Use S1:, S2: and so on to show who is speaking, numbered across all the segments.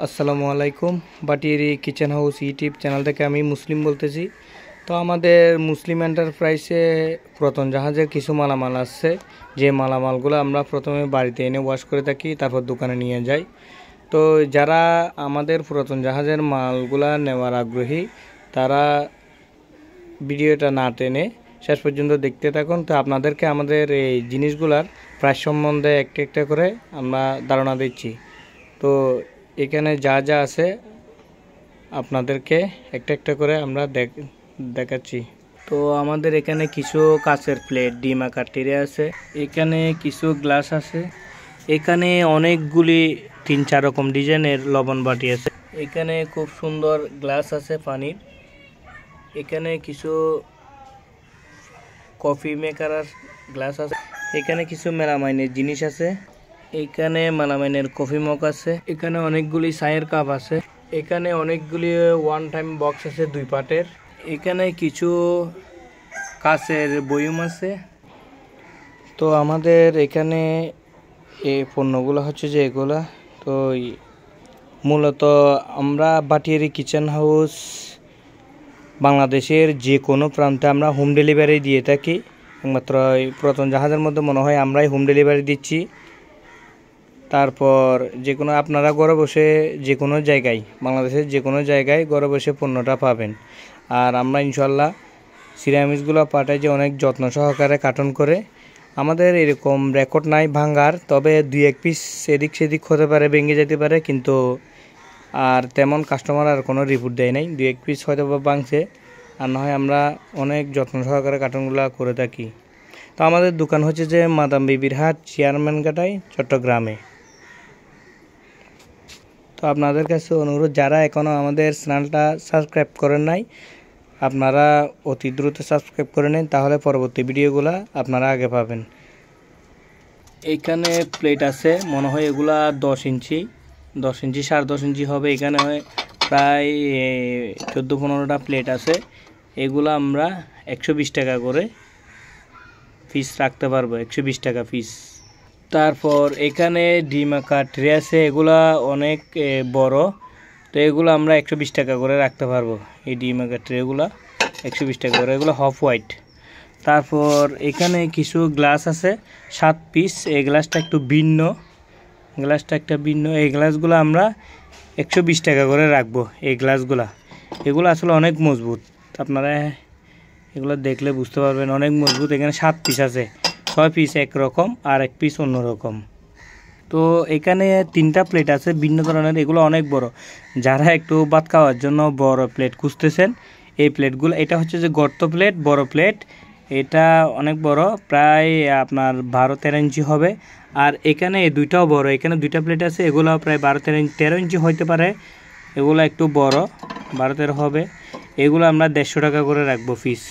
S1: আসসালামু আলাইকুম। Batiari kitchen house YouTube channel থেকে আমি মুসলিম বলতেছি। তো আমাদের মুসলিম এন্টারপ্রাইজে পুরাতন জাহাজের কিছু মালামাল আছে, যে মালামালগুলো আমরা প্রথমে বাড়িতে এনে ওয়াশ করে থাকি, তারপর দোকানে নিয়ে যাই। তো যারা আমাদের পুরাতন জাহাজের মালগুলা নেওয়ার আগ্রহী, তারা ভিডিওটা না টেনে শেষ পর্যন্ত দেখতে থাকুন। তো আপনাদেরকে আমাদের এই জিনিসগুলার প্রাইস সম্বন্ধে একটা একটা করে আমরা ধারণা দিচ্ছি। তো এখানে যা যা আছে আপনাদেরকে একটা একটা করে আমরা দেখাচ্ছি। তো আমাদের এখানে কিছু কাঁচের প্লেট, ডিম আকার টিরে আছে, এখানে কিছু গ্লাস আছে, এখানে অনেকগুলি 3-4 রকম ডিজাইনের লবণ বাটি আছে, এখানে খুব সুন্দর গ্লাস আছে পানির, এখানে কিছু কফি মেকার গ্লাস আছে, এখানে কিছু মেলামাইনের জিনিস আছে, এখানে মেলামাইনের কফি মগ আছে, এখানে অনেকগুলি চায়ের কাপ আছে, এখানে অনেকগুলি ওয়ান টাইম বক্স আছে 2 পার্টের, এখানে কিছু কাঁচের বয়ম আছে। তো আমাদের এখানে এই পণ্যগুলো হচ্ছে যে এগুলা, তো মূলত আমরা বাটিয়ারি কিচেন হাউস বাংলাদেশের যে কোনো প্রান্তে আমরা হোম ডেলিভারি দিয়ে থাকি। একমাত্র এই পুরাতন জাহাজের মধ্যে মনে হয় আমরাই হোম ডেলিভারি দিচ্ছি। তারপর যে কোনো আপনারা ঘরে বসে যে কোনো জায়গায়, বাংলাদেশের যে কোনো জায়গায় ঘরে বসে পণ্যটা পাবেন। আর আমরা ইনশাল্লাহ সিরামিক্সগুলো পাঠাই যে অনেক যত্ন সহকারে কার্টন করে। আমাদের এরকম রেকর্ড নাই ভাঙ্গার, তবে 2-1 পিস এদিক সেদিক হতে পারে, ভেঙে যেতে পারে, কিন্তু আর তেমন কাস্টমার আর কোনো রিপোর্ট দেয় নাই। 2-1 পিস হয়তো বা ভাঙছে, আর না হয় আমরা অনেক যত্ন সহকারে কার্টনগুলো করে থাকি। তো আমাদের দোকান হচ্ছে যে মাদাম বিবির হাট, চেয়ারম্যান ঘাটায়, চট্টগ্রামে। তো আপনাদের কাছে অনুরোধ, যারা এখনও আমাদের চ্যানেলটা সাবস্ক্রাইব করেন নাই, আপনারা অতি দ্রুত সাবস্ক্রাইব করে নেন, তাহলে পরবর্তী ভিডিওগুলো আপনারা আগে পাবেন। এইখানে প্লেট আছে, মনে হয় এগুলা 10 ইঞ্চি 10.5 ইঞ্চি হবে। এখানে প্রায় 14-15টা প্লেট আছে। এগুলো আমরা 120 টাকা করে পিস রাখতে পারবো, 120 টাকা পিস। তারপর এখানে ডিম আকার ট্রে আছে, এগুলা অনেক বড়, তো এগুলো আমরা 120 টাকা করে রাখতে পারবো। এই ডিম আকার ট্রেগুলো 120 টাকা করে, এগুলো হাফ হোয়াইট। তারপর এখানে কিছু গ্লাস আছে 7 পিস, এই গ্লাসটা একটু ভিন্ন, এই গ্লাসগুলো আমরা 120 টাকা করে রাখবো। এই গ্লাসগুলো, এগুলো আসলে অনেক মজবুত, আপনারা এগুলো দেখলে বুঝতে পারবেন, অনেক মজবুত। এখানে 7 পিস আছে, 6 পিস একরকম আর 1 পিস অন্যরকম। তো এখানে 3টা প্লেট আছে ভিন্ন ধরনের, এগুলো অনেক বড়। যারা একটু ভাত খাওয়ার জন্য বড় প্লেট খুঁজতেছেন, এই প্লেটগুলো, এটা হচ্ছে যে গর্ত প্লেট, বড় প্লেট, এটা অনেক বড়, প্রায় আপনার 12-13 ইঞ্চি হবে। আর এখানে এই দুইটাও বড়, এখানে 2টা প্লেট আছে, এগুলো প্রায় 12-13 ইঞ্চি হইতে পারে, এগুলো একটু বড়, 12-13 হবে। এগুলো আমরা 150 টাকা করে রাখবো পিস।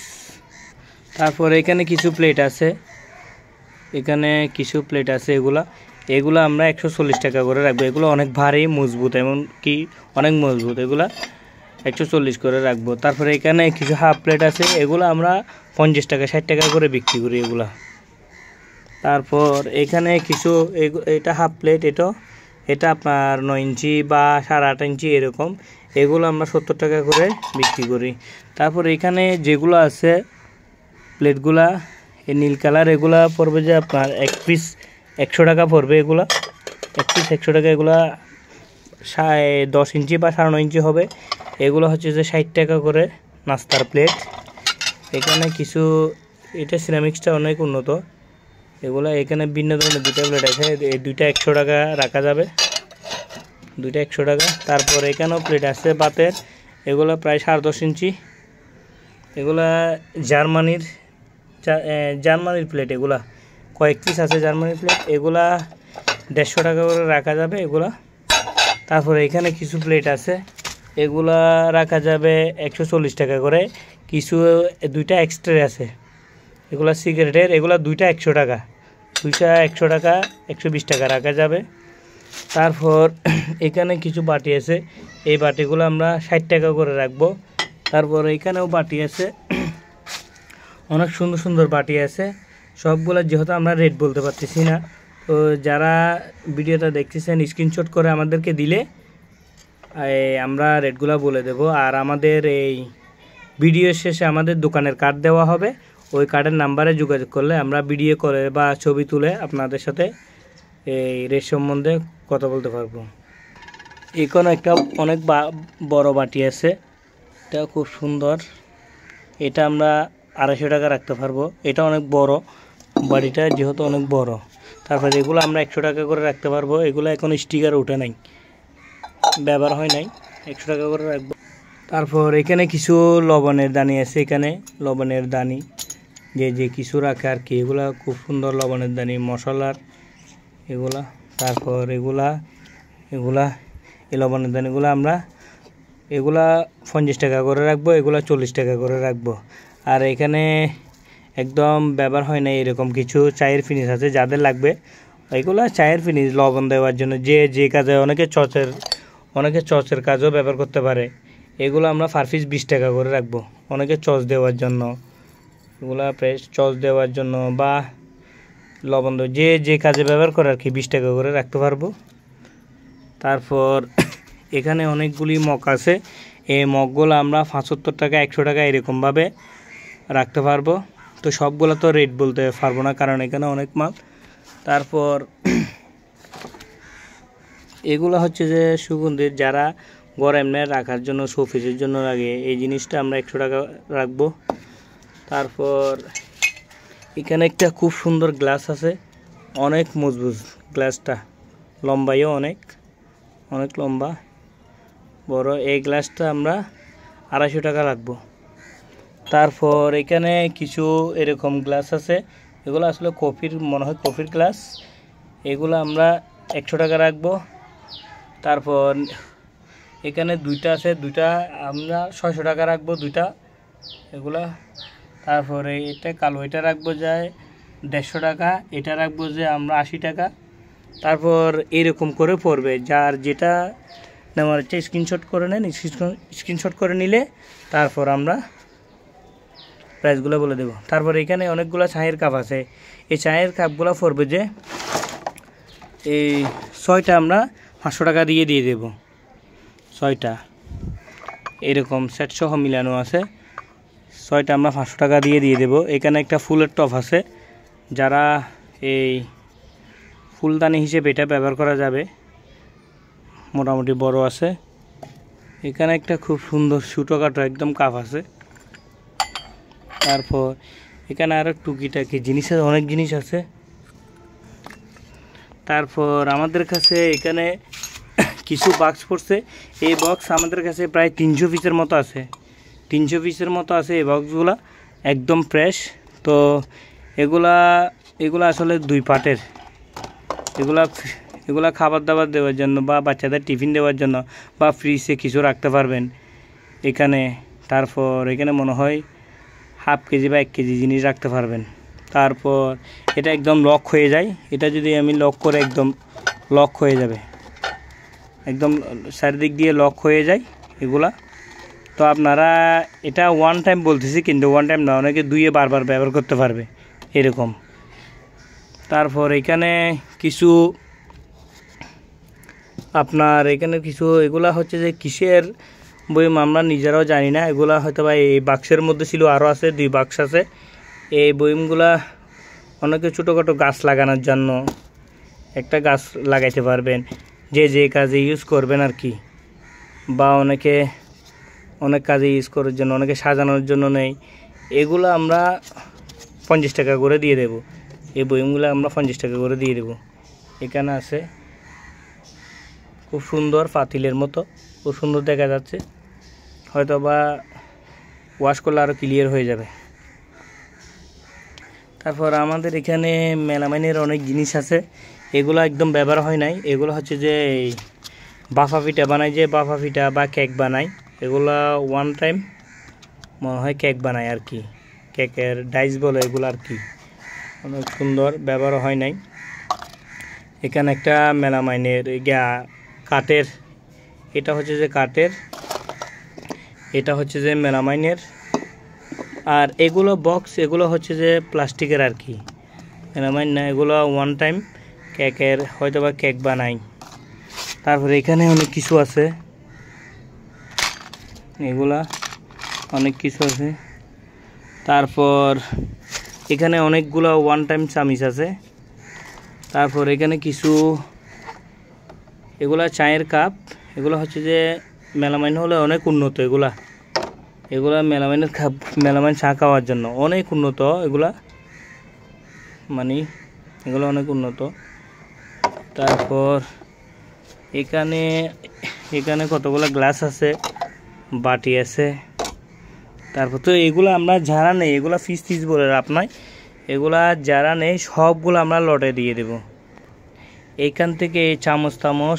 S1: তারপর এখানে কিছু প্লেট আছে, এগুলো আমরা 140 টাকা করে রাখবো। এগুলো অনেক ভারী, মজবুত, এমনকি অনেক মজবুত, এগুলো 140 করে রাখবো। তারপরে এখানে কিছু হাফ প্লেট আছে, এগুলো আমরা 50 টাকা 60 টাকা করে বিক্রি করি এগুলা। তারপর এখানে কিছু, এটা হাফ প্লেট, এটা আপনার 9 ইঞ্চি বা 8.5 ইঞ্চি এরকম, এগুলো আমরা 70 টাকা করে বিক্রি করি। তারপর এখানে যেগুলো আছে প্লেটগুলা, এই নীল কালার, এগুলা পড়বে যে আপনার 1 পিস 100 টাকা পড়বে, এগুলা 1 পিস 100 টাকা, এগুলা 10 ইঞ্চি বা 9.5 ইঞ্চি হবে, এগুলো হচ্ছে যে 60 টাকা করে নাস্তার প্লেট। এখানে কিছু, এটা সিরামিক্সটা অনেক উন্নত, এগুলো এখানে ভিন্ন ধরনের 2টা প্লেট আছে, এই 2টা 100 টাকা রাখা যাবে, 2টা 100 টাকা। তারপর এখানেও প্লেট আছে বাতের, এগুলো প্রায় 10.5 ইঞ্চি, এগুলা জার্মানির প্লেট, এগুলা কয়েক পিস আছে জার্মানির প্লেট, এগুলা 150 টাকা করে রাখা যাবে এগুলা। তারপরে এখানে কিছু প্লেট আছে, এগুলা রাখা যাবে 140 টাকা করে। কিছু 2টা এক্সট্রা আছে, এগুলা সিগারেটের, এগুলা 2টা 100 টাকা, 120 টাকা রাখা যাবে। তারপর এখানে কিছু বাটি আছে, এই বাটিগুলো আমরা 60 টাকা করে রাখবো। তারপর এখানেও বাটি আছে, অনেক সুন্দর সুন্দর বাটি আছে, সবগুলো যেহেতু আমরা রেট বলতে পারতেছি না, তো যারা ভিডিওটা দেখতেছেন স্ক্রিনশট করে আমাদেরকে দিলে আমরা রেটগুলো বলে দেব। আর আমাদের এই ভিডিও শেষে আমাদের দোকানের কার্ড দেওয়া হবে, ওই কার্ডের নাম্বারে যোগাযোগ করলে আমরা ভিডিও করে বা ছবি তুলে আপনাদের সাথে এই রেট সম্বন্ধে কথা বলতে পারবো। এখানে একটা অনেক বড় বাটি আছে, এটা খুব সুন্দর, এটা আমরা 250 টাকা রাখতে পারবো। এটা অনেক বড় বাটিটা, যেহেতু অনেক বড়। তারপরে এগুলো আমরা 100 টাকা করে রাখতে পারবো। এগুলো এখন স্টিকার ওঠে নাই, ব্যবহার হয় নাই, 100 টাকা করে রাখবো। তারপর এখানে কিছু লবণের দানি আছে, এখানে লবণের দানি যে কিছু রাখে আর কি, এগুলা খুব সুন্দর লবণের দানি, মশলার এগুলা। তারপর এগুলা এই লবণের দানিগুলো আমরা এগুলা 50 টাকা করে রাখবো, এগুলা 40 টাকা করে রাখবো। আর এখানে একদম ব্যবহার হয় না এরকম কিছু চায়ের ফিনিশ আছে, যাদের লাগবে এগুলা চায়ের ফিনিশ লবণ দেওয়ার জন্য, যে কাজে অনেকে চচের কাজও ব্যবহার করতে পারে। এগুলো আমরা পার পিস 20 টাকা করে রাখবো, অনেকে চচ দেওয়ার জন্য, এগুলা ফ্রেশ চচ দেওয়ার জন্য বা লবণ যে কাজে ব্যবহার করে আর কি 20 টাকা করে রাখতে পারবো। তারপর এখানে অনেকগুলি মগ আছে, এই মগগুলো আমরা 75 টাকা 100 টাকা এরকমভাবে রাখতে পারবো। তো সবগুলো তো রেট বলতে পারবো না, কারণ এখানে অনেক মাল। তারপর এগুলো হচ্ছে যে সুগন্ধির, যারা ঘরে এমনি রাখার জন্য শোপিসের জন্য লাগে, এই জিনিসটা আমরা 100 টাকা রাখবো। তারপর এখানে একটা খুব সুন্দর গ্লাস আছে, অনেক মজবুত গ্লাসটা, লম্বাইও অনেক লম্বা বড়। এই গ্লাসটা আমরা 250 টাকা রাখবো। তারপর এখানে কিছু এরকম গ্লাস আছে, এগুলো আসলে মনে হয় কফির গ্লাস, এগুলো আমরা 100 টাকা রাখবো। তারপর এখানে দুইটা আছে, দুইটা আমরা 600 টাকা রাখবো দুইটা এগুলা। তারপরে এটা কালো, এটা রাখবো যায় 150 টাকা, এটা রাখবো যে আমরা 80 টাকা। তারপর এরকম করে পড়বে, যার যেটা নেওয়ার হচ্ছে স্ক্রিনশট করে নেন, স্ক্রিনশট করে নিলে তারপর আমরা প্রাইসগুলো বলে দেব। তারপর এখানে অনেকগুলো চায়ের কাপ আছে, এই চায়ের কাপগুলো পড়বে যে এই 6টা আমরা 500 টাকা দিয়ে দেব, 6টা এরকম সেট সহ মিলানো আছে, 6টা আমরা 500 টাকা দিয়ে দেব। এখানে একটা ফুলের টপ আছে, যারা এই ফুলদানি হিসেবে এটা ব্যবহার করা যাবে, মোটামুটি বড় আছে। এখানে একটা খুব সুন্দর ছোটোখাটো একদম কাপ আছে। তারপর এখানে আরও টুকিটাকি জিনিস আছে, অনেক জিনিস আছে। তারপর আমাদের কাছে এখানে কিছু বক্স পড়ছে, এই বক্স আমাদের কাছে প্রায় 300 পিসের মতো আছে, 300 পিসের মতো আছে এই বক্সগুলা, একদম ফ্রেশ। তো এগুলা আসলে 2 পার্টের, এগুলা খাবার দাবার দেওয়ার জন্য বা বাচ্চাদের টিফিন দেওয়ার জন্য বা ফ্রিজে কিছু রাখতে পারবেন এখানে। তারপর এখানে মনে হয় হাফ কেজি বা 1 কেজি জিনিস রাখতে পারবেন। তারপর এটা একদম লক হয়ে যায়, এটা যদি আমি লক করে একদম লক হয়ে যাবে, একদম চারিদিক দিয়ে লক হয়ে যায় এগুলা। তো আপনারা এটা ওয়ান টাইম বলতেছি, কিন্তু ওয়ান টাইম না, অনেকে দুইয়ে বারবার ব্যবহার করতে পারবে এরকম। তারপর এখানে কিছু এগুলা হচ্ছে যে কিসের বইম আমরা নিজেরাও জানি না, এগুলা হয়তো বা এই বাক্সের মধ্যে ছিল, আরও আছে 2 বাক্স আছে। এই বইমগুলা অনেকে ছোটোখাটো গাছ লাগানোর জন্য একটা গাছ লাগাইতে পারবেন, যে কাজে ইউজ করবেন আর কি, বা অনেকে অনেক কাজে ইউজ করার জন্য, অনেকে সাজানোর জন্য নেই। এগুলো আমরা 50 টাকা করে দিয়ে দেব, এই বইমগুলো আমরা 50 টাকা করে দিয়ে দেব। এখানে আছে খুব সুন্দর পাতিলের মতো, খুব সুন্দর দেখা যাচ্ছে, হয়তো বা ওয়াশ করলে আরও ক্লিয়ার হয়ে যাবে। তারপর আমাদের এখানে মেলামাইনের অনেক জিনিস আছে, এগুলো একদম ব্যবহার হয় নাই, এগুলো হচ্ছে যে বাফা পিঠা বানায়, যে বাফা পিঠা বা কেক বানায়, এগুলা ওয়ান টাইম মনে হয় কেক বানায় আর কি, কেকের ডাইস বলে এগুলো আর কি, অনেক সুন্দর, ব্যবহার হয় নাই। এখানে একটা মেলামাইনের কাঠের, এটা হচ্ছে যে কাঠের, এটা হচ্ছে যে মেলামাইনের। আর এগুলো বক্স, এগুলো হচ্ছে যে প্লাস্টিকের আর কি, মেলামাইন না, এগুলো ওয়ান টাইম কেকের হয়তো বা কেক বানাই। তারপরে এখানে অনেক কিছু আছে, এগুলা অনেক কিছু আছে। তারপর এখানে অনেকগুলো ওয়ান টাইম চামিচ আছে। তারপর এখানে কিছু এগুলা চায়ের কাপ, এগুলো হচ্ছে যে মেলামাইন হলে অনেক উন্নত। এগুলা মেলামাইনের কাপ, মেলামাইন চা খাওয়ার জন্য অনেক উন্নত এগুলা, মানে এগুলো অনেক উন্নত। তারপর এখানে কতগুলো গ্লাস আছে, বাটি আছে। তারপর তো এগুলো আমরা যারা নেই, এগুলা ফিস বলে আপনার, এগুলা যারা নেই সবগুলো আমরা লটে দিয়ে দেব। এইখান থেকে এই চামচ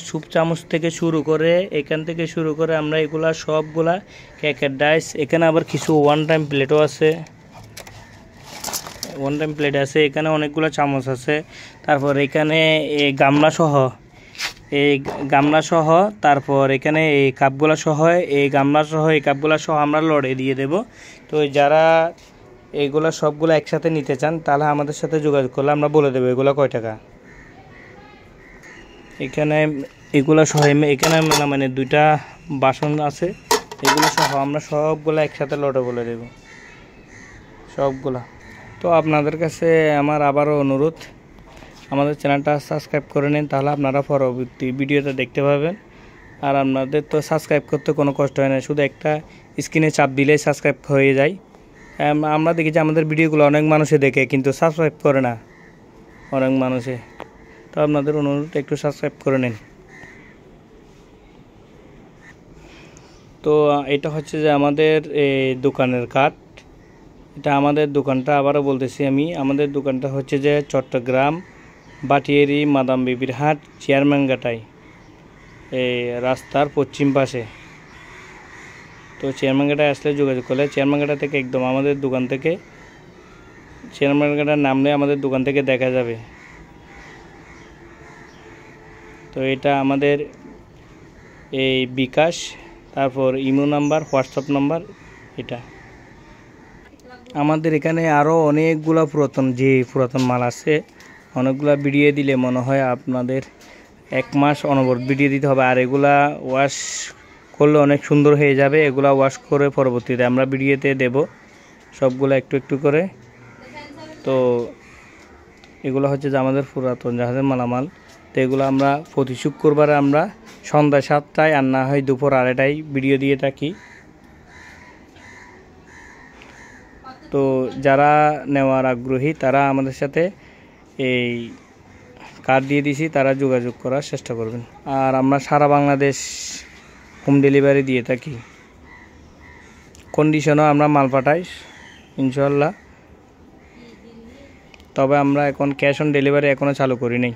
S1: স্যুপ চামচ থেকে শুরু করে, এখান থেকে শুরু করে আমরা এগুলা সবগুলা কেকের ডাইস। এখানে আবার কিছু ওয়ান টাইম প্লেটও আছে, ওয়ান টাইম প্লেট আছে। এখানে অনেকগুলো চামচ আছে। তারপর এখানে এই গামলা সহ তারপর এখানে এই কাপগুলা সহ, এই গামলা সহ, এই কাপগুলা সহ আমরা লড়ে দিয়ে দেব। তো যারা এইগুলা সবগুলো একসাথে নিতে চান তাহলে আমাদের সাথে যোগাযোগ করলে আমরা বলে দেবো এগুলো কয় টাকা। এখানে এগুলো সহ এখানে মানে 2টা বাসন আছে, এগুলো সহ আমরা সবগুলো একসাথে লটে বলে দেব সবগুলা। তো আপনাদের কাছে আমার আবারও অনুরোধ, আমাদের চ্যানেলটা সাবস্ক্রাইব করে নিন, তাহলে আপনারা পরবর্তী ভিডিওটা দেখতে পাবেন। আর আপনাদের তো সাবস্ক্রাইব করতে কোনো কষ্ট হয় না, শুধু একটা স্ক্রিনে চাপ দিলেই সাবস্ক্রাইব হয়ে যায়। আমরা দেখি যে আমাদের ভিডিওগুলো অনেক মানুষে দেখে কিন্তু সাবস্ক্রাইব করে না অনেক মানুষে। তো আপনাদের অনুরোধ একটু সাবস্ক্রাইব করে নিন। তো এটা হচ্ছে যে আমাদের দোকানের কার্ড। এটা আমাদের দোকানটা আবারও বলতেছি আমি, আমাদের দোকানটা হচ্ছে যে চট্টগ্রাম বাটিয়ারি মাদাম বিবির হাট, চেয়ারম্যানঘাটায়, এই রাস্তার পশ্চিম পাশে। তো চেয়ারম্যানঘাটায় আসলে যোগাযোগ করলে, চেয়ারম্যানঘাটা থেকে একদম আমাদের দোকান থেকে, চেয়ারম্যানঘাটার নামলে আমাদের দোকান থেকে দেখা যাবে। তো এটা আমাদের এই বিকাশ, তারপর ইমো নাম্বার, হোয়াটসঅ্যাপ নাম্বার এটা। আমাদের এখানে আরও অনেকগুলো পুরাতন মাল আছে, অনেকগুলা ভিডিও দিলে মনে হয় আপনাদের 1 মাস অনবরত ভিডিও দিতে হবে। আর এগুলা ওয়াশ করলে অনেক সুন্দর হয়ে যাবে। এগুলা ওয়াশ করে পরবর্তীতে আমরা ভিডিওতে দেব সবগুলো একটু একটু করে। তো এগুলো হচ্ছে যে আমাদের পুরাতন জাহাজের মালামাল। তো এগুলো আমরা প্রতি শুক্রবারে আমরা সন্ধ্যা 7টায় আর না হয় দুপুর 2টায় ভিডিও দিয়ে থাকি। তো যারা নেওয়ার আগ্রহী তারা আমাদের সাথে এই কার্ড দিয়ে দিছি, তারা যোগাযোগ করার চেষ্টা করবেন। আর আমরা সারা বাংলাদেশ হোম ডেলিভারি দিয়ে থাকি, কন্ডিশনও আমরা মাল পাঠাই ইনশাল্লাহ। তবে আমরা এখন ক্যাশ অন ডেলিভারি এখনও চালু করি নাই।